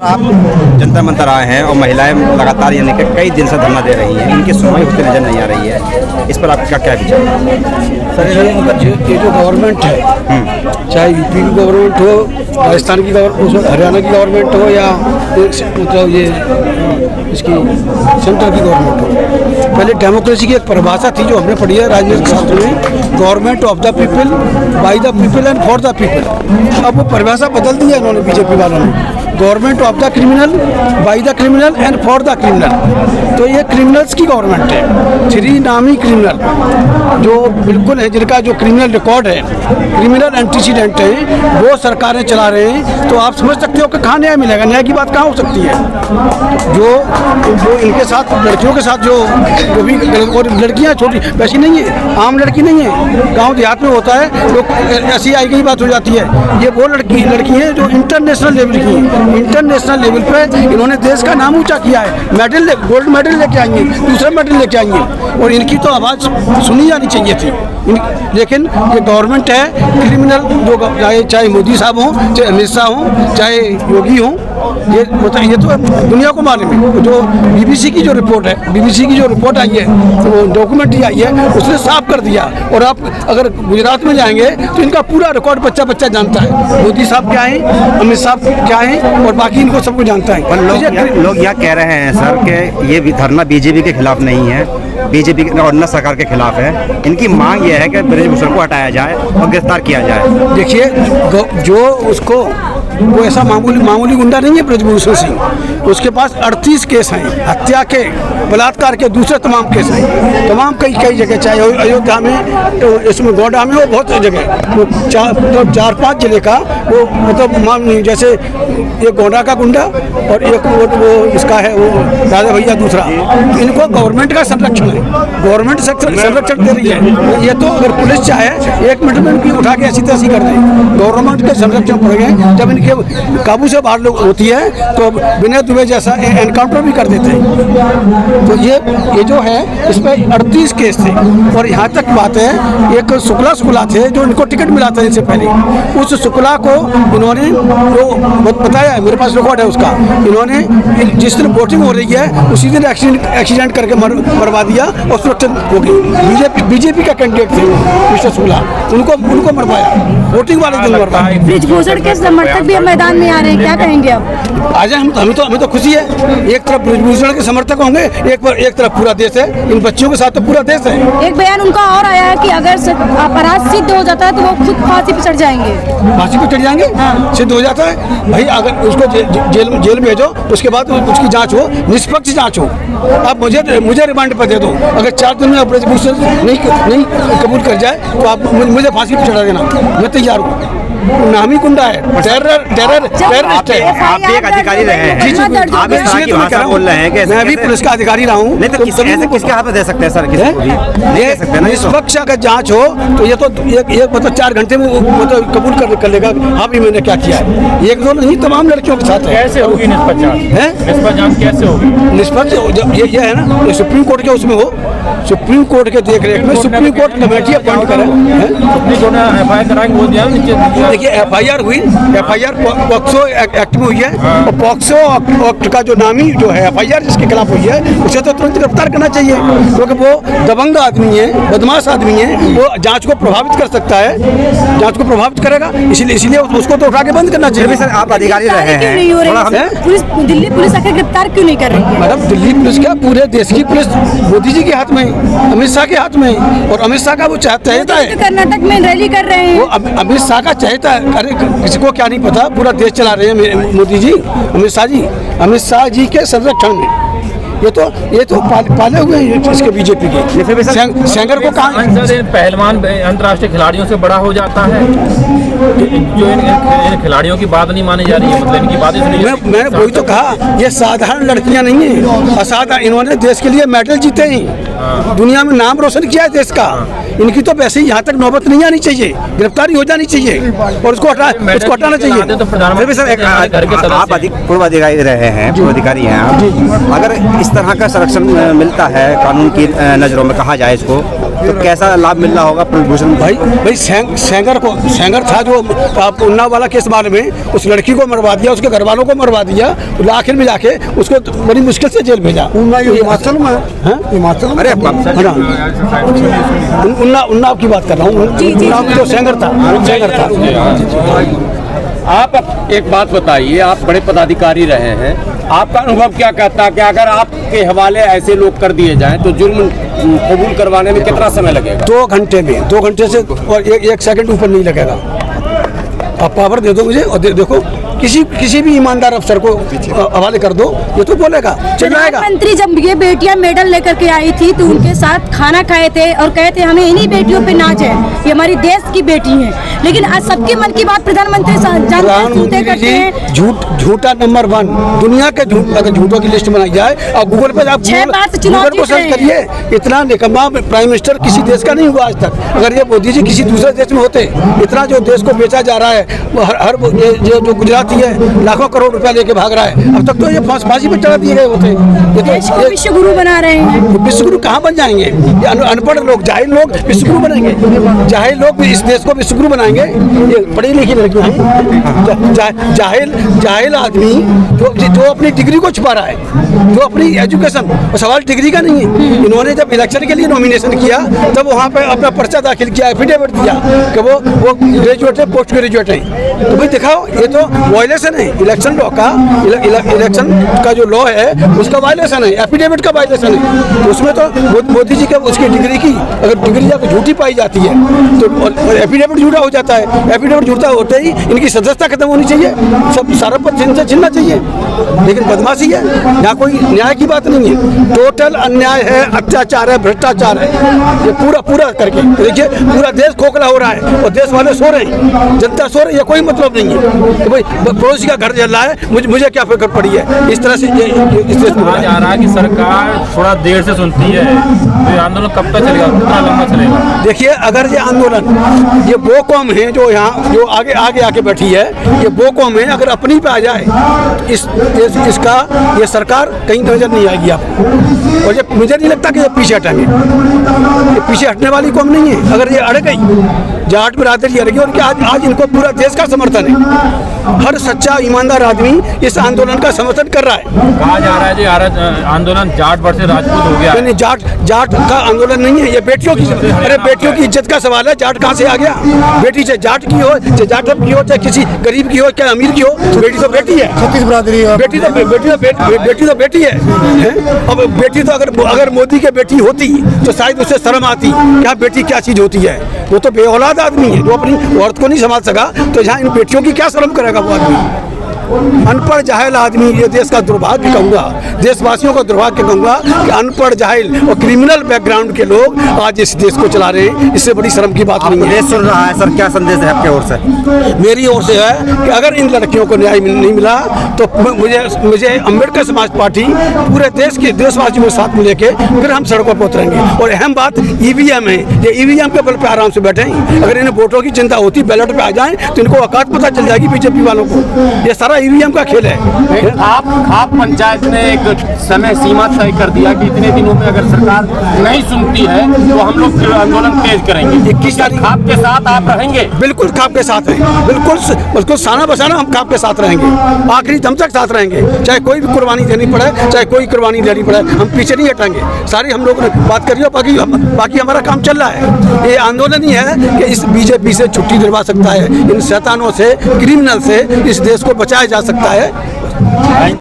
आप जनता मंतर आए हैं और महिलाएं लगातार यानी कि कई दिन से धरना दे रही हैं, इनकी सुनवाई होती नजर नहीं आ रही है। इस पर आपका क्या विचार है? सर ये जो गवर्नमेंट है, चाहे यूपी की गवर्नमेंट हो, राजस्थान की गवर्नमेंट, हरियाणा की गवर्नमेंट हो या मतलब ये इसकी सेंटर की गवर्नमेंट हो, पहले डेमोक्रेसी की एक परिभाषा थी जो हमने पढ़ी है राजनीतिक शास्त्र में, government of the people, by the people and for the people. अब वो परिभाषा बदल दी है इन्होंने, बीजेपी वालों ने, government of the criminal, by the criminal and for the criminal. तो ये क्रिमिनल्स की गवर्नमेंट है, 3 नामी क्रिमिनल जो बिल्कुल है, जिनका जो क्रिमिनल रिकॉर्ड है, क्रिमिनल एंटीसीडेंट है, वो सरकारें चला रहे हैं। तो आप समझ सकते हो कि कहाँ न्याय मिलेगा, न्याय की बात कहाँ हो सकती है। जो इनके साथ लड़कियों के साथ जो भी, और लड़कियाँ छोटी वैसी नहीं है, आम लड़की नहीं है, गाँव देहात में होता है, लोग ऐसी आई गई बात हो जाती है। ये वो लड़की हैं जो इंटरनेशनल लेवल की है, इंटरनेशनल लेवल पे इन्होंने देश का नाम ऊंचा किया है, मेडल, गोल्ड मेडल लेके आएंगे, दूसरा मेडल लेके आएंगे, और इनकी तो आवाज़ सुनी जानी चाहिए थी। लेकिन ये गवर्नमेंट है क्रिमिनल, जो चाहे मोदी साहब हों, चाहे अमित शाह हों, चाहे योगी हों, ये तो दुनिया को मालूम है। जो बीबीसी की जो रिपोर्ट है, बीबीसी की जो रिपोर्ट आई है, वो डॉक्यूमेंट्री आई है, उसने साफ कर दिया। और आप अगर गुजरात में जाएंगे तो इनका पूरा रिकॉर्ड बच्चा बच्चा जानता है, मोदी साहब क्या हैं, अमित साहब क्या हैं, और बाकी इनको सबको जानता है। लोग यह कह रहे हैं सर कि ये धरना बीजेपी के खिलाफ नहीं है, बीजेपी और न सरकार के खिलाफ है। इनकी मांग यह है कि ब्रजभूषण को हटाया जाए और गिरफ्तार किया जाए। देखिए, जो उसको, वो ऐसा मामूली गुंडा नहीं है ब्रजभूषण सिंह, उसके पास 38 केस हैं, हत्या के, बलात्कार के, दूसरे तमाम केस हैं, तमाम कई जगह, चाहे अयोध्या में, तो इसमें गोंडा में, वो बहुत जगह, वो 4-5 जिले का वो मतलब जैसे एक गोंडा का गुंडा और एक वो इसका है, वो दादा भैया दूसरा। इनको गवर्नमेंट का संरक्षण है, गवर्नमेंट संरक्षण दे रही है। ये तो अगर पुलिस चाहे 1 मिनट में इनकी उठा के ऐसी तैसी कर दे, गवर्नमेंट के संरक्षण पड़ गए। जब इनके काबू से बाहर लोग होती है तो विनय दुबे जैसा एनकाउंटर भी कर देते हैं। तो ये जो है, इसमें 38 केस थे। और यहाँ तक बात है, एक शुक्ला थे जो इनको टिकट मिला था इससे पहले, उस शुक्ला को इन्होंने जो बताया, मेरे पास रिकॉर्ड है उसका, इन्होंने जिस दिन वोटिंग हो रही है उसी दिन एक्सीडेंट करके मरवा दिया और सुरक्षित हो गई। बीजेपी का कैंडिडेट थे मिस्टर शुक्ला, उनको मरवाया, वोटिंग वाले दिन मरवाया। ब्रजभूषण के समर्थक भी मैदान में आ रहे हैं, क्या कहेंगे आप? आ जाए, हमें तो खुशी है। एक तरफ ब्रजभूषण के समर्थक होंगे, एक तरफ पूरा देश है, इन बच्चियों के साथ तो पूरा देश है। एक बयान उनका और आया है कि अगर अपराध सिद्ध हो जाता है तो वो खुद फांसी पर चढ़ जाएंगे। फांसी पर चढ़ जाएंगे? हाँ। सिद्ध हो जाता है भाई, अगर उसको जेल भेजो, उसके बाद उसकी जांच हो, निष्पक्ष जांच हो। आप मुझे रिमांड पर दे दो, अगर 4 दिन में ब्रजभूषण नहीं कबूल कर जाए तो आप मुझे फांसी पर चढ़ा देना, मैं तैयार हूँ। नामी गुंडा है, टेररिस्ट है। आप भी एक अधिकारी रहे हैं, आप इस तरह की भाषा बोल रहे हैं कि मैं भी पुलिस का अधिकारी रहा हूँ। किसके हाथ में दे सकते हैं सर? ये निष्पक्ष अगर जांच हो तो ये तो एक मतलब 4 घंटे में मतलब कबूल कर लेगा, हाँ भी मैंने क्या किया है। 1-2 नहीं, तमाम लड़कियों के साथ है। कैसे होगी निष्पक्ष जांच? कैसे होगी निष्पक्ष? ये है ना, ये सुप्रीम कोर्ट के उसमें हो, सुप्रीम कोर्ट के देख रेख में सुप्रीम कोर्ट कमेटी अपॉइंट करे। देखिए, FIR हुई, FIR पॉक्सो एक्ट में हुई है, और पॉक्सो एक्ट का जो नामी जो है FIR जिसके खिलाफ हुई है, उसे तो तुरंत गिरफ्तार करना चाहिए, क्योंकि वो दबंग आदमी है, बदमाश आदमी है, वो जांच को प्रभावित कर सकता है, जांच को प्रभावित करेगा, इसलिए उसको तो उठा के बंद करना चाहिए। सर, आप अधिकारी रहे हैं, दिल्ली पुलिस आकर गिरफ्तार क्यों नहीं कर रही है? मैडम, दिल्ली पुलिस क्या, पूरे देश की पुलिस मोदी जी के हाथ में, अमित शाह के हाथ में, और अमित शाह का वो चाहता है, कर्नाटक में रैली कर रहे हैं, वो अमित शाह का चाहता है। अरे किसी को क्या नहीं पता, पूरा देश चला रहे हैं मोदी जी, अमित शाह जी के संरक्षण में। ये तो पाले हुए हैं इसके बीजेपी के। सेंगर को कहा पहलवान अंतर्राष्ट्रीय खिलाड़ियों से बड़ा हो जाता है, जो इन खिलाड़ियों की बात नहीं मानी जा रही है, मतलब इनकी बातें सुनी। मैंने वही तो कहा, ये साधारण लड़कियां नहीं है, असाधारण। इन्होंने देश के लिए मेडल जीते हैं, दुनिया में नाम रोशन किया है देश का। इनकी तो वैसे ही यहाँ तक नौबत नहीं आनी चाहिए, गिरफ्तारी हो जानी चाहिए और उसको हटाना चाहिए। आप पूर्व अधिकारी रहे हैं, पूर्व अधिकारी हैं आप, अगर इस तरह का संरक्षण मिलता है कानून की नज़रों में, कहा जाए इसको, तो कैसा लाभ मिल रहा होगा कुलभूषण भाई सेंगर था जो आप उन्नाव वाला केस मामले में उस लड़की को मरवा दिया, उसके घर वालों को मरवा दिया, आखिर में जाके उसको बड़ी मुश्किल से जेल भेजा। हिमाचल में हिमाचल अरे उन्नाव की बात कर रहा हूँ, उन्नाव में जो सेंगर था। आप एक बात बताइए, आप बड़े पदाधिकारी रहे हैं, आपका अनुभव क्या कहता है कि अगर आपके हवाले ऐसे लोग कर दिए जाएं तो जुर्म कबूल करवाने में कितना समय लगेगा? 2 घंटे में, 2 घंटे से और एक सेकंड ऊपर नहीं लगेगा। आप पावर दे दो मुझे और देखो किसी भी ईमानदार अफसर को हवाले कर दो, ये तो बोलेगा चल जाएगा। प्रधानमंत्री जब ये बेटियां मेडल लेकर के आई थी तो उनके साथ खाना खाए थे और कहे थे हमें इन्हीं बेटियों पे नाच है, ये हमारी देश की बेटी हैं। लेकिन आज सबके मन की बात प्रधानमंत्री जी झूठा नंबर 1 दुनिया के अगर झूठों की लिस्ट बनाई जाए और गूगल पे आप गूगल को सर्च करिए, इतना निकम्मा प्राइम मिनिस्टर किसी देश का नहीं हुआ आज तक। अगर ये मोदी जी किसी दूसरे देश में होते, इतना जो देश को बेचा जा रहा है, हर जो गुजराती है लाखों करोड़ रुपया लेके भाग रहा है, अब तक तो ये फांसी पे चढ़ा दिए गए होते। ये तो विश्व गुरु बना रहे हैं। विश्व गुरु कहाँ बन जाएंगे? ये अनपढ़ लोग, जाहिल लोग विश्व गुरु बनेंगे। जाहिल लोग इस देश को विश्व गुरु बनाएंगे। ये पढ़ी लिखी लड़कियां हैं, जाहिल आदमी जो अपनी डिग्री को छुपा रहा है, जो अपनी एजुकेशन, सवाल डिग्री का नहीं है। इन्होंने जब इलेक्शन के लिए नॉमिनेशन किया तब वहाँ पे अपना पर्चा दाखिल किया, एफिडेविट दिया कि वो ग्रेजुएट है, पोस्ट ग्रेजुएट है। तो भाई दिखाओ, ये तो वायलेशन है इलेक्शन लॉ का, इलेक्शन का जो लॉ है उसका वायलेशन है, एफिडेविट का वायलेशन है। तो उसमें तो मोदी जी के उसकी डिग्री की अगर डिग्री जाकर झूठी पाई जाती है तो एफिडेविट झूठा हो जाता है। एफिडेविट झूठा होते ही इनकी सदस्यता खत्म होनी चाहिए, सब सारा पद जिनसे छीनना चाहिए। लेकिन बदमाशी है, यहाँ कोई न्याय की बात नहीं है, टोटल अन्याय है, अत्याचार है, भ्रष्टाचार है। ये पूरा करके देखिए, पूरा देश खोखला हो रहा है और देश वाले सो रहे हैं, जनता सो रही है। कोई मतलब नहीं है कि भाई पड़ोसी का घर जल रहा है, मुझे क्या फिक्र पड़ी है। इस तरह से इस देश में कहा जा रहा है कि सरकार थोड़ा देर से सुनती है, तो ये आंदोलन कब तक चलेगा, कितना लंबा चलेगा? देखिए, अगर ये आंदोलन, ये वो कौम है जो यहाँ जो आगे आके बैठी है, ये वो कौम है, अगर अपनी पे आ जाए इसका ये सरकार कहीं नजर नहीं आएगी आपको। और ये मुझे नहीं लगता कि ये पीछे हटेंगे, ये पीछे हटने वाली कौम नहीं है। अगर ये अड़ गई, जाट बिरादरी अड़ गई, और क्या आज इनको पूरा देश का समर्थन है। हर सच्चा ईमानदार आदमी इस आंदोलन का समर्थन कर रहा है। कहा जा रहा है जी आंदोलन जाट वर्सेस राजपूत हो गया। नहीं, जाट का आंदोलन नहीं है, ये बेटियों की, अरे बेटियों की इज्जत का सवाल है। जाट कहाँ से आ गया? बेटी चाहे जाट की हो, चाहे जाटव की हो, चाहे किसी गरीब की हो, चाहे अमीर की हो, बेटी तो बेटी है। छत्तीस बिरादरी बेटी तो बेटी है। अब बेटी तो अगर मोदी की बेटी होती तो शायद उसे शर्म आती क्या बेटी क्या चीज होती है। वो तो बेऔलाद आदमी है जो अपनी औरत को नहीं संभाल सका, तो यहाँ इन बेटियों की क्या शर्म करेगा वो आदमी। अनपढ़ जाहिल आदमी, ये देश का दुर्भाग्य कहूँगा, देशवासियों का दुर्भाग्य कहूँगा कि अनपढ़ जाहिल और क्रिमिनल बैकग्राउंड के लोग आज इस देश को चला रहे हैं। इससे बड़ी शर्म की बात नहीं है। देश सुन रहा है सर, क्या संदेश है आपके ओर से? मेरी ओर से है कि अगर इन लड़कियों को न्याय नहीं मिला तो मुझे अम्बेडकर समाज पार्टी पूरे देश के देशवासियों के साथ में लेके फिर हम सड़कों पर उतरेंगे। और अहम बात ईवीएम है, ये ईवीएम के बल पे आराम से बैठे। अगर इन्हें वोटों की चिंता होती, बैलेट पे आ जाए तो इनको औकात पता चल जाएगी बीजेपी वालों को। ये सारा ईवीएम का खेल है। आप पंचायत ने एक समय सीमा तय कर दिया कि इतने दिनों में अगर सरकार नहीं सुनती है तो हम लोग आंदोलन तेज करेंगे। 21 तारीख खाप के साथ आप रहेंगे? बिल्कुल खाप के साथ हैं, बिल्कुल साना बसाना हम खाप के साथ रहेंगे, आखिरी दम तक साथ रहेंगे। चाहे कोई भी कुर्बानी देनी पड़े, चाहे कोई कुर्बानी देनी पड़े, हम पीछे नहीं हटेंगे। सारी हम लोग बात करिए, बाकी हमारा काम चल रहा है। ये आंदोलन ही है कि इस बीजेपी से छुट्टी दिलवा सकता है, इन शैतानों से, क्रिमिनल से इस देश को बचाया जा सकता है।